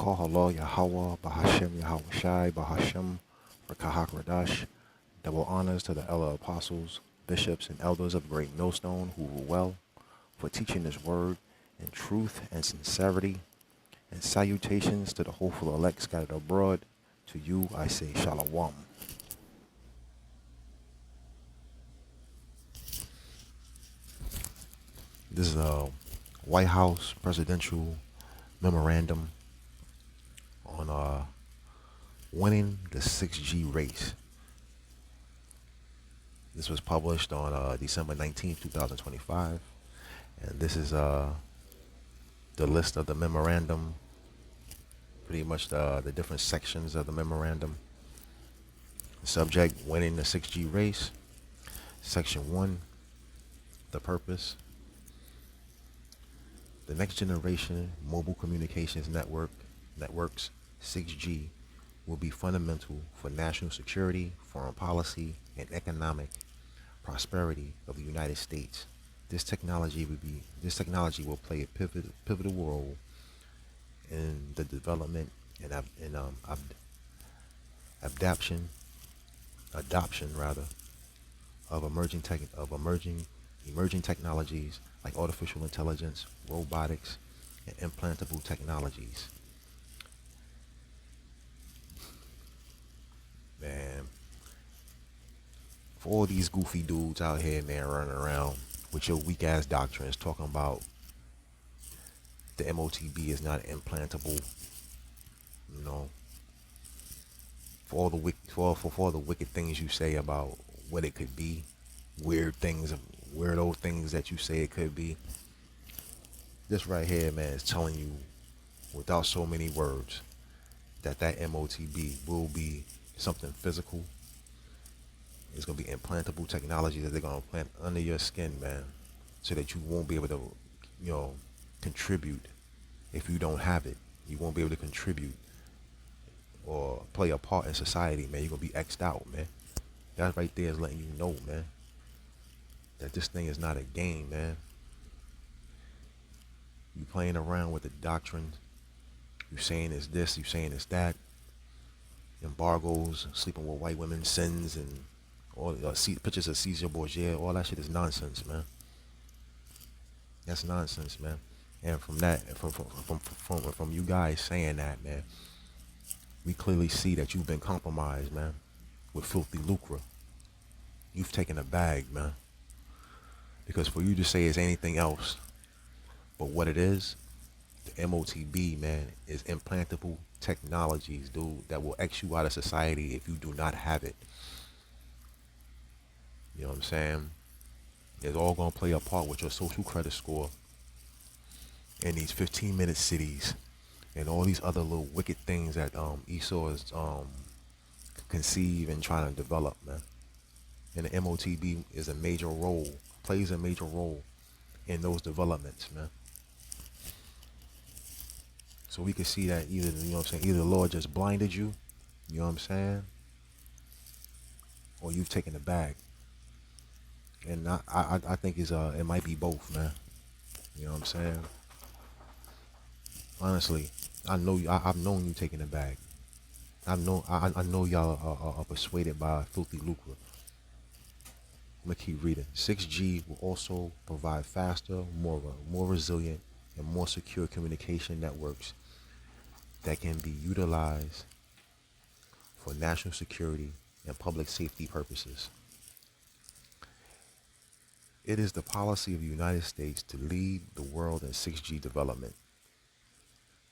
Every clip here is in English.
Call Allah Yahweh, Bahashem Yahweh Shai, Bahashem Rakahak Radash. Double honors to the Ella apostles, bishops, and elders of Great Millstone who rule well, for teaching this word in truth and sincerity. And salutations to the hopeful elect scattered abroad. To you I say Shalom. This is a White House presidential memorandum on winning the 6G race. This was published on December 19th, 2025. And this is the list of the memorandum, pretty much the different sections of the memorandum. Subject, winning the 6G race. Section 1, the purpose. The next generation mobile communications networks, 6G, will be fundamental for national security, foreign policy, and economic prosperity of the United States. This technology will play a pivotal role in the development and adoption of emerging technologies like artificial intelligence, robotics, and implantable technologies. Man, for all these goofy dudes out here, man, running around with your weak ass doctrines talking about the M.O.T.B is not implantable, you know, for all the wicked things you say about what it could be, weirdo things that you say it could be. This right here, man, is telling you without so many words that M.O.T.B will be something physical. It's gonna be implantable technology that they're gonna plant under your skin, man, so that you won't be able to, contribute. If you don't have it, you won't be able to contribute or play a part in society, man. You're gonna be X'd out, man. That right there is letting you know, man, that this thing is not a game, man. You playing around with the doctrine. You saying it's this, you saying it's that. Embargoes, sleeping with white women, sins, and all pictures of Caesar Borgia. All that shit is nonsense, man. That's nonsense, man. And from you guys saying that, man, we clearly see that you've been compromised, man, with filthy lucre. You've taken a bag, man. Because for you to say it's anything else but what it is, the M.O.T.B, man, is implantable technologies, dude, that will X you out of society if you do not have it. You know what I'm saying? It's all going to play a part with your social credit score in these 15-minute cities and all these other little wicked things that Esau is conceive and trying to develop, man. And the M.O.T.B plays a major role in those developments, man. So we can see that either the Lord just blinded you, you know what I'm saying, or you've taken the bag. And I think it might be both, man. You know what I'm saying? Honestly, I've known you taking the bag. I know y'all are persuaded by filthy lucre. I'm gonna keep reading. 6G will also provide faster, more resilient, and more secure communication networks that can be utilized for national security and public safety purposes. It is the policy of the United States to lead the world in 6G development.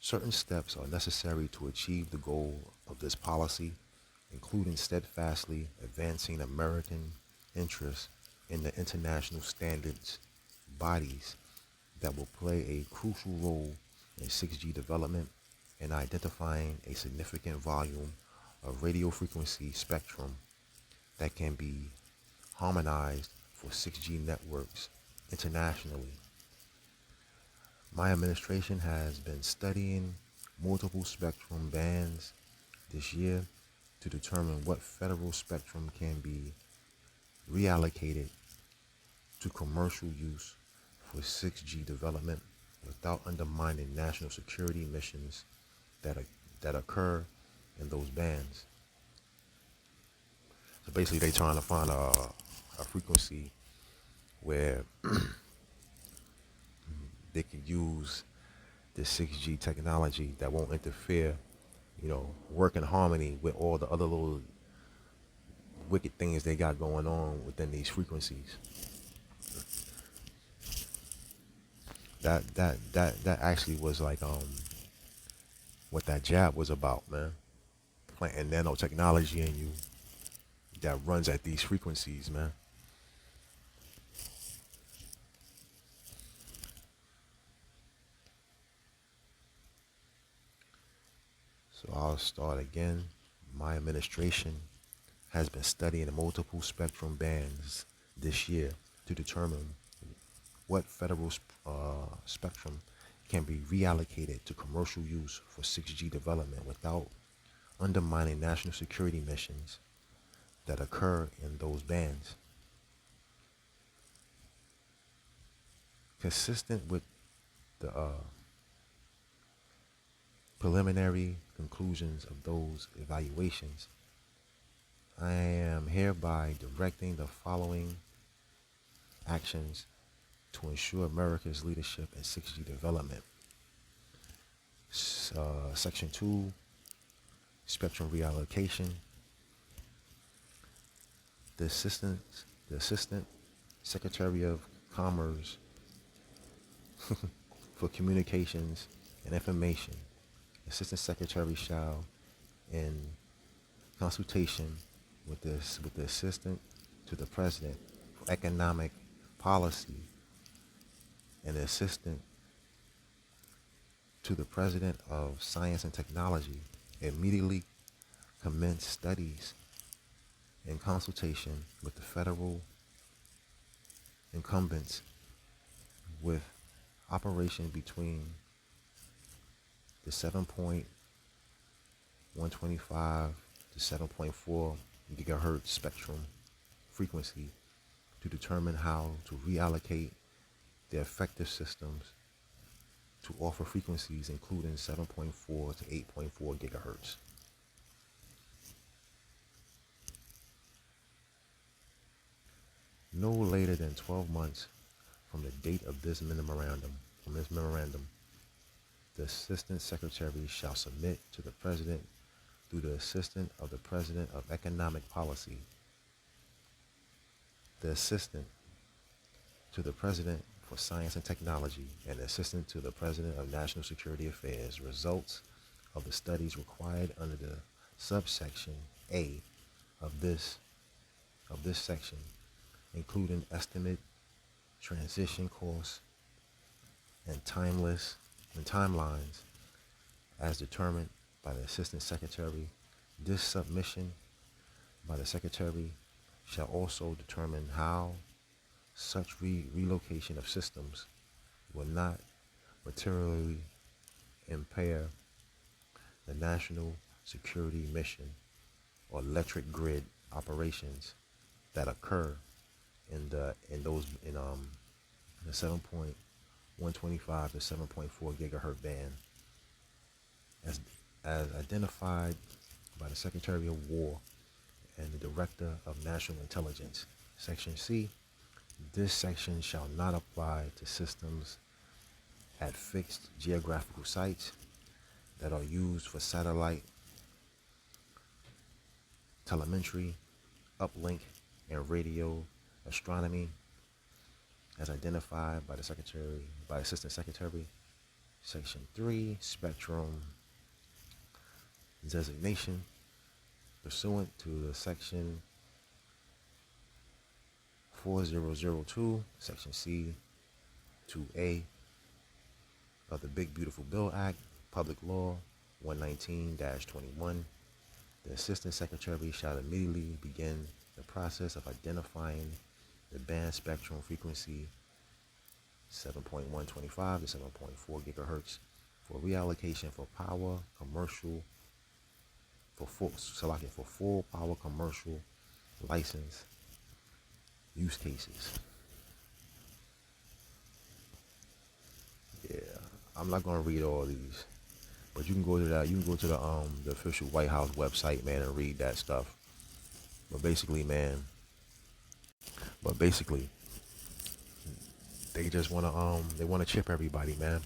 Certain steps are necessary to achieve the goal of this policy, including steadfastly advancing American interests in the international standards bodies that will play a crucial role in 6G development and identifying a significant volume of radio frequency spectrum that can be harmonized for 6G networks internationally. My administration has been studying multiple spectrum bands this year to determine what federal spectrum can be reallocated to commercial use for 6G development without undermining national security missions that that occur in those bands. So basically, they trying to find a frequency where they can use this 6G technology that won't interfere, work in harmony with all the other little wicked things they got going on within these frequencies. That actually was like what that jab was about, man. Planting nanotechnology in you that runs at these frequencies, man. So I'll start again. My administration has been studying multiple spectrum bands this year to determine what federal spectrum can be reallocated to commercial use for 6G development without undermining national security missions that occur in those bands. Consistent with the preliminary conclusions of those evaluations, I am hereby directing the following actions to ensure America's leadership in 6G development. Section 2, spectrum reallocation. The Assistant Secretary of Commerce for Communications and Information, Assistant Secretary shall, in consultation with the Assistant to the President for Economic Policy and the Assistant to the President of Science and Technology, immediately commence studies in consultation with the federal incumbents with operation between the 7.125 to 7.4 gigahertz spectrum frequency to determine how to reallocate the effective systems to offer frequencies including 7.4 to 8.4 gigahertz. No later than 12 months from the date of this memorandum, the Assistant Secretary shall submit to the President through the Assistant of the President of Economic Policy, the Assistant to the President for Science and Technology, and the Assistant to the President of National Security Affairs, results of the studies required under the subsection A of this section, including estimate transition costs and timelines as determined by the Assistant Secretary. This submission by the Secretary shall also determine how such relocation of systems will not materially impair the national security mission or electric grid operations that occur in the 7.125 to 7.4 gigahertz band as identified by the Secretary of War and the Director of National Intelligence. Section C. This section shall not apply to systems at fixed geographical sites that are used for satellite telemetry, uplink, and radio astronomy as identified by the Assistant Secretary. Section 3, spectrum designation pursuant to the Section 4002, Section C, 2A of the Big Beautiful Bill Act, Public Law 119-21. The Assistant Secretary shall immediately begin the process of identifying the band spectrum frequency 7.125 to 7.4 gigahertz for reallocation for full power commercial license use cases. Yeah, I'm not going to read all these, But you can go to that. You can go to the official White House website, man, and read that stuff. But basically, man. But basically, they just wanna chip everybody, man,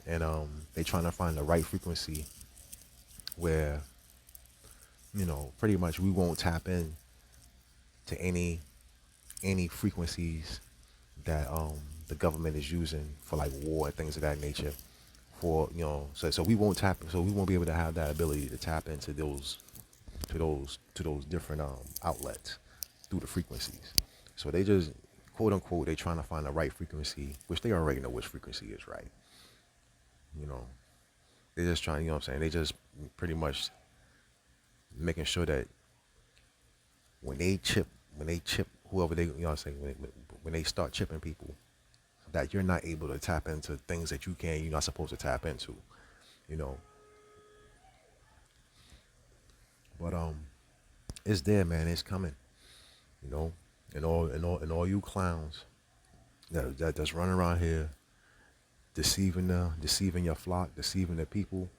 and they trying to find the right frequency where pretty much we won't tap in to any frequencies that the government is using for like war and things of that nature. For so we won't tap, so we won't be able to have that ability to tap into those different outlets through the frequencies. So they just quote unquote they trying to find the right frequency, which they already know which frequency is right. You know, they just trying, what I'm saying? They just pretty much making sure that when they chip whoever they, what I'm saying, when they start chipping people, that you're not able to tap into things that you're not supposed to tap into, you know. But it's there, man. It's coming, you know. And all you clowns that's running around here deceiving your flock, deceiving the people,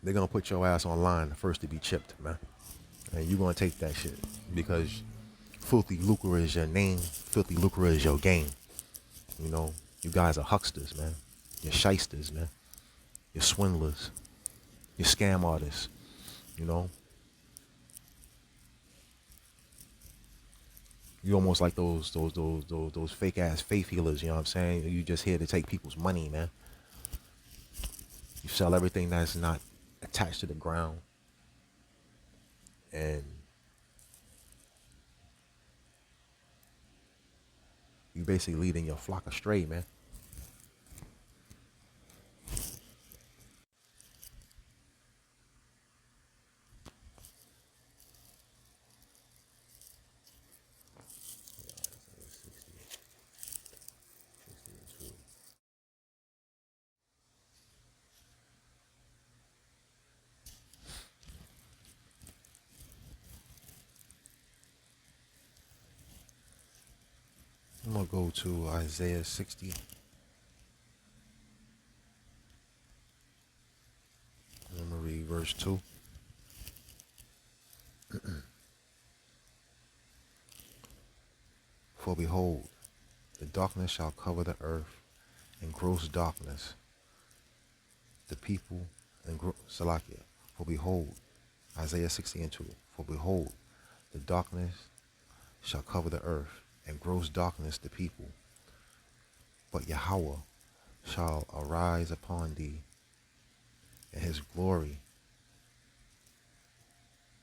they're gonna put your ass online first to be chipped, man. And you're gonna take that shit because filthy lucre is your name, filthy lucre is your game. You know, you guys are hucksters, man. You're shysters, man. You're swindlers. You're scam artists. You know, you almost like those fake ass faith healers. You know what I'm saying? You just here to take people's money, man. You sell everything that's not attached to the ground, and you basically leading your flock astray, man. I'm gonna go to Isaiah 60. I'm gonna read verse 2. For behold, the darkness shall cover the earth, and gross darkness the people, and Salakia. For behold, Isaiah 60 and 2. For behold, the darkness shall cover the earth, and gross darkness the people. But Yahweh shall arise upon thee, and his glory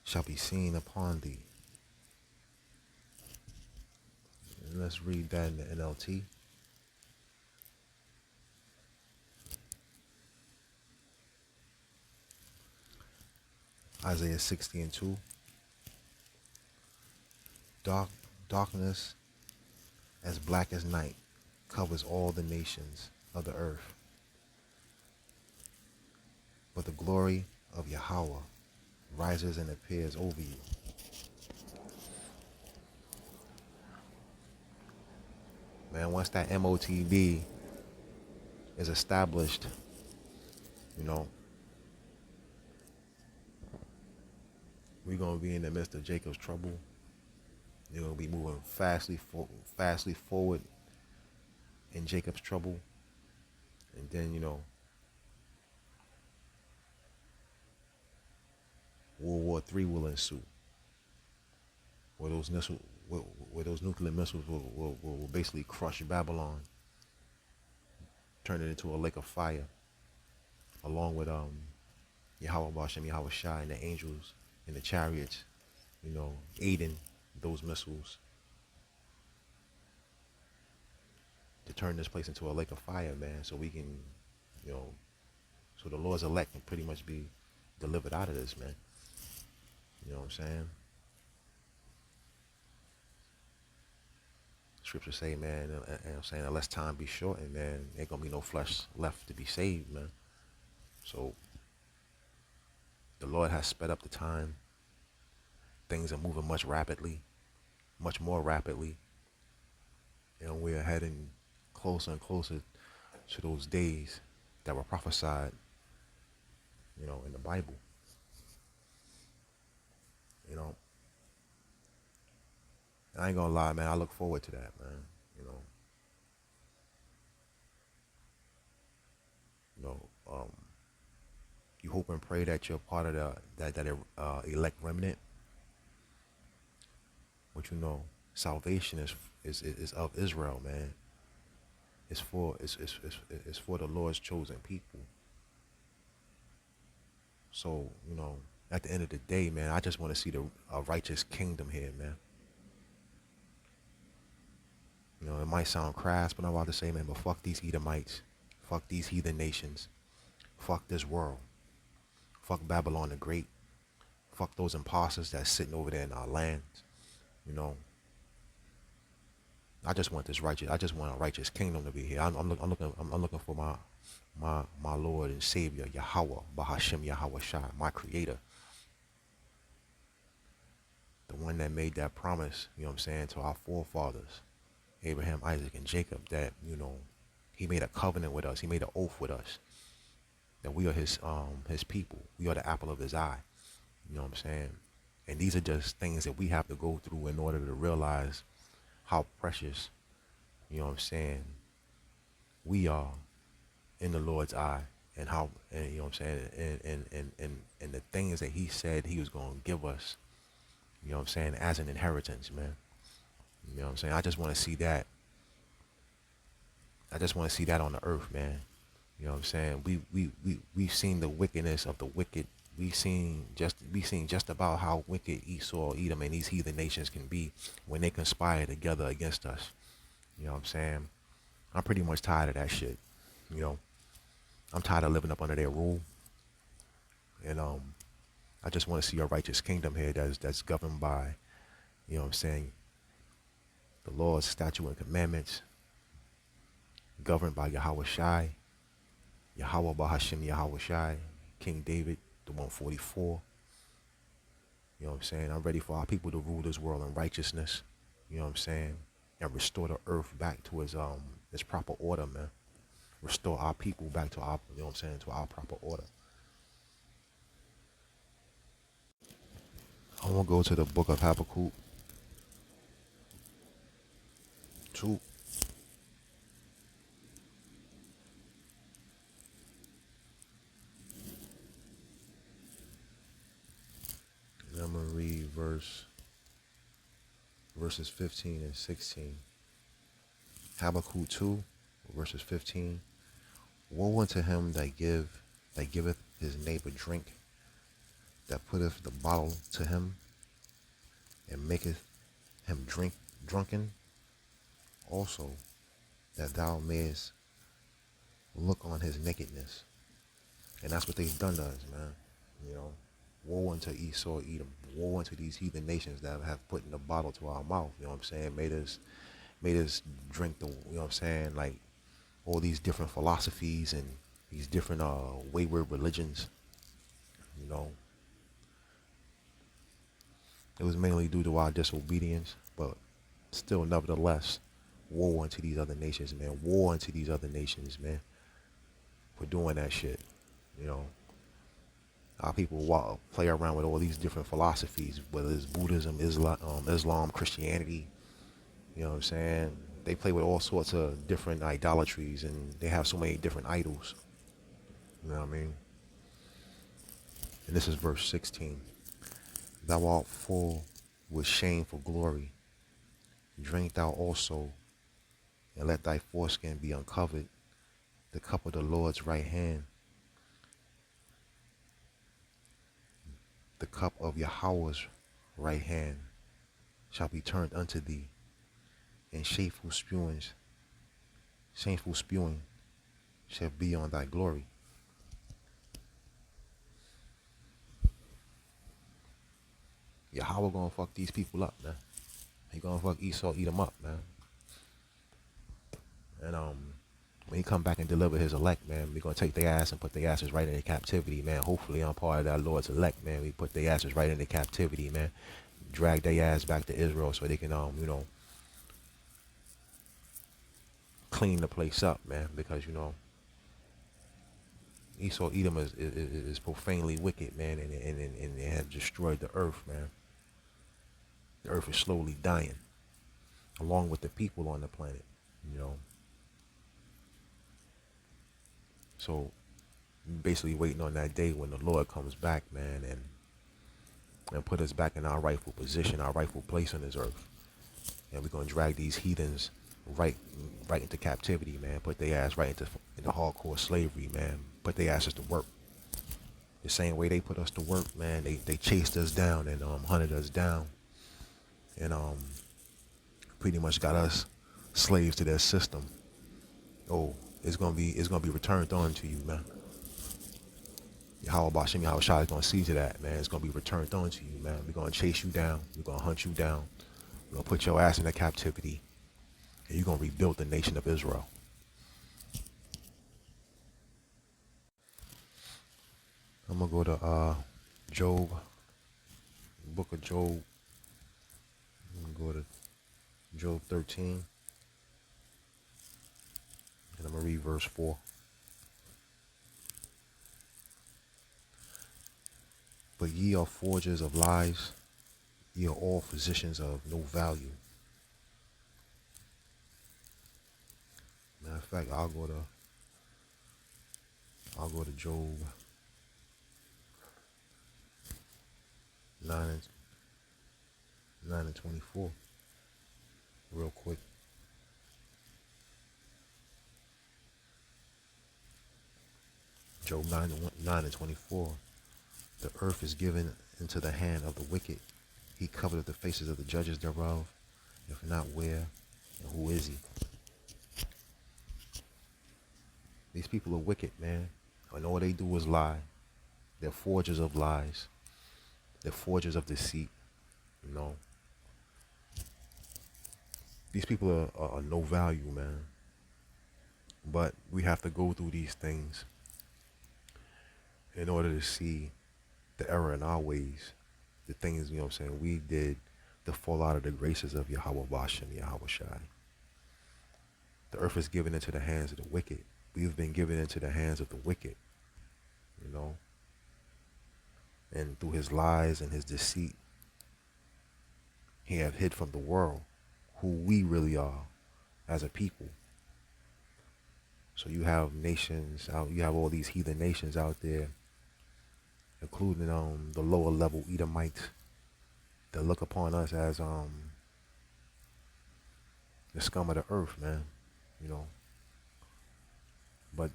shall be seen upon thee. And let's read that in the NLT. Isaiah 60 and 2. Darkness as black as night covers all the nations of the earth. But the glory of Yahweh rises and appears over you. Man, once that M.O.T.B is established, you know, we're going to be in the midst of Jacob's trouble. You're going to be moving fastly forward in Jacob's trouble. And then, World War III will ensue. Where those nuclear missiles will basically crush Babylon, turn it into a lake of fire, along with Yahweh Bashem, Yahweh Shai, and the angels and the chariots, aiding those missiles to turn this place into a lake of fire, man, so we can, so the Lord's elect can pretty much be delivered out of this, man. You know what I'm saying? Scripture say, man, and I'm saying, unless time be shortened, man, ain't gonna be no flesh left to be saved, man. So the Lord has sped up the time. Things are moving much more rapidly, and we're heading closer and closer to those days that were prophesied, in the Bible. You know, and I ain't gonna lie, man. I look forward to that, man. You know, you know. You hope and pray that you're part of that elect remnant. But salvation is of Israel, man. It's for the Lord's chosen people. So at the end of the day, man, I just want to see the righteous kingdom here, man. It might sound crass, but I'm about to say, man, but fuck these Edomites, fuck these heathen nations, fuck this world, fuck Babylon the Great, fuck those imposters that's sitting over there in our lands. I just want this righteous. I just want a righteous kingdom to be here. I'm looking for my Lord and Savior Yahweh, Bahashim Yahweh Shai, my Creator, the one that made that promise. To our forefathers, Abraham, Isaac, and Jacob, that He made a covenant with us. He made an oath with us that we are His people. We are the apple of His eye. And these are just things that we have to go through in order to realize how precious, we are in the Lord's eye, and how, and and the things that He said He was going to give us, as an inheritance, man. I just want to see that. I just want to see that on the earth, man. We've seen the wickedness of the wicked. We've seen just about how wicked Esau, Edom, and these heathen nations can be when they conspire together against us. I'm pretty much tired of that shit. I'm tired of living up under their rule. And I just want to see a righteous kingdom here that's governed by, the Lord's statute and commandments, governed by Yahweh Shai, Yahweh Bahashim Yahweh Shai, King David, the 144. I'm ready for our people to rule this world in righteousness, and restore the earth back to its proper order, man. Restore our people back to our, to our proper order. I want to go to the book of Habakkuk 2. And I'm going to read verses 15 and 16. Habakkuk 2, verses 15. Woe unto him that giveth his neighbor drink, that putteth the bottle to him, and maketh him drunken, also that thou mayest look on his nakedness. And that's what they've done to us, man. Woe unto Esau, Edom. Woe unto these heathen nations that have put in the bottle to our mouth. Made us drink the, like all these different philosophies and these different wayward religions. It was mainly due to our disobedience, but still, nevertheless, woe unto these other nations, man. Woe unto these other nations, man, for doing that shit. Our people play around with all these different philosophies, whether it's Buddhism, Islam, Christianity. They play with all sorts of different idolatries, and they have so many different idols. You know what I mean? And this is verse 16. Thou art full with shameful glory. Drink thou also, and let thy foreskin be uncovered, the cup of the Lord's right hand, the cup of Yahweh's right hand shall be turned unto thee, and shameful spewing shall be on thy glory. Yahweh gonna fuck these people up, man. He gonna fuck Esau, eat them up, man. And when he come back and deliver his elect, man, we gonna take their ass and put their asses right into captivity, man. Hopefully I'm part of that Lord's elect, man. We put their asses right into captivity, man. Drag their ass back to Israel so they can clean the place up, man. Because Esau Edom is profanely wicked, man, and it has destroyed the earth, man. The earth is slowly dying, along with the people on the planet, you know. So basically waiting on that day when the Lord comes back, man, and put us back in our rightful position, our rightful place on this earth. And we're gonna drag these heathens right right into captivity, man. Put their ass right into hardcore slavery, man. Put their asses to work. The same way they put us to work, man. They chased us down and hunted us down, and pretty much got us slaves to their system. Oh, it's gonna be returned on to you, man. Yahweh Bashem Yahweh Shai is gonna see to that, man. It's gonna be returned on to you, man. We're gonna chase you down. We're gonna hunt you down. We're gonna put your ass into captivity, and you're gonna rebuild the nation of Israel. I'm gonna go to Job, book of Job. I'm gonna go to Job 13, and I'm gonna read verse 4. But ye are forgers of lies, ye are all physicians of no value. Matter of fact, I'll go to Job 9 and 24 real quick. Job 9 and 24. The earth is given into the hand of the wicked. He covered the faces of the judges thereof. If not, where and who is he? These people are wicked, man. And all they do is lie. They're forgers of lies. They're forgers of deceit. You know. These people are no value, man. But we have to go through these things in order to see the error in our ways. The things, you know what I'm saying, we did to fall out of the graces of Yahweh Bashem, Yahweh Shai. The earth is given into the hands of the wicked. We've been given into the hands of the wicked, you know. And through his lies and his deceit, he have hid from the world who we really are as a people. So you have nations out, you have all these heathen nations out there, including the lower level Edomites, that look upon us as the scum of the earth, man. You know. But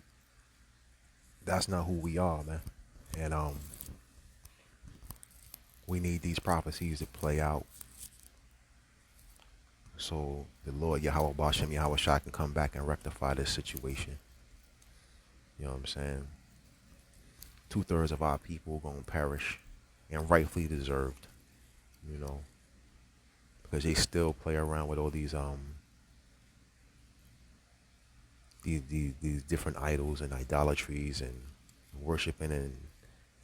that's not who we are, man. And we need these prophecies to play out, so the Lord Yahweh Bashem Yahweh Shai can come back and rectify this situation. You know what I'm saying? 2/3 of our people gonna perish, and rightfully deserved. You know, because they still play around with all these these different idols and idolatries and worshiping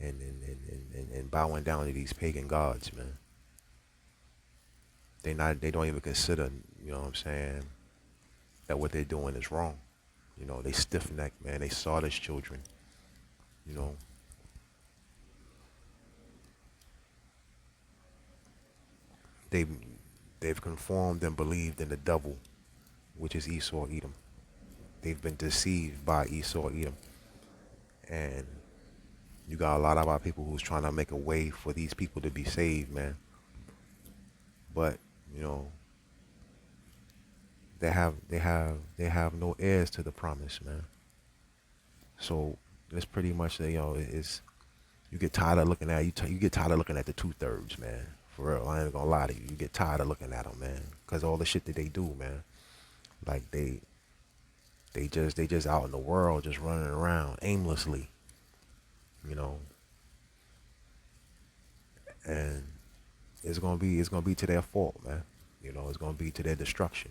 and bowing down to these pagan gods, man. They don't even consider, you know what I'm saying, that what they're doing is wrong. You know, they stiff necked, man. They sawdust children. You know. They've conformed and believed in the devil, which is Esau Edom. They've been deceived by Esau Edom. And you got a lot of our people who's trying to make a way for these people to be saved, man. But, you know, they have no heirs to the promise, man. So it's pretty much, you know, it's, you get tired of looking at you get tired of looking at the 2/3, man. For real, I ain't gonna lie to you. You get tired of looking at them, man, because all the shit that they do, man. Like they just out in the world, just running around aimlessly, you know. And it's gonna be to their fault, man. You know, it's gonna be to their destruction.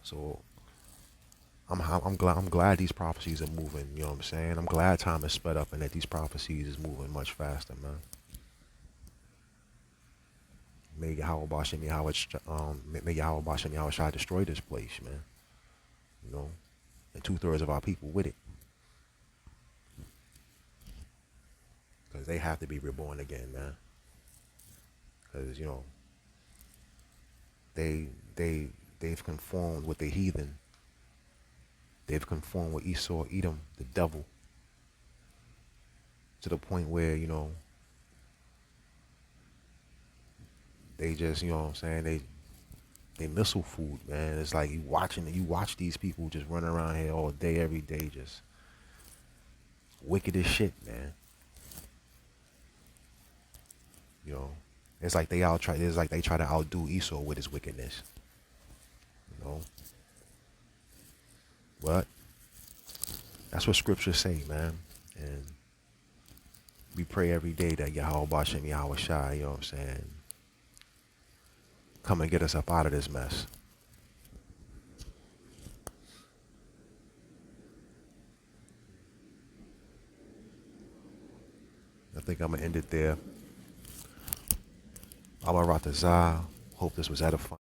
So I'm glad these prophecies are moving. You know what I'm saying? I'm glad time is sped up and that these prophecies is moving much faster, man. May Yahweh Bashem Yahweh Shai destroy this place, man. You know, and 2/3 of our people with it, because they have to be reborn again, man. Because they they they've conformed with the heathen. They've conformed with Esau, Edom, the devil, to the point where they just what I'm saying, they missile food, man. It's like you watch these people just running around here all day, every day, just wicked as shit, man. You know, it's like they try to outdo Esau with his wickedness. You know, but that's what scriptures say, man. And we pray every day that Yahweh Bashem Yahweh Shai, you know what I'm saying, come and get us up out of this mess. I think I'm gonna end it there. Amaratazah. Hope this was edifying.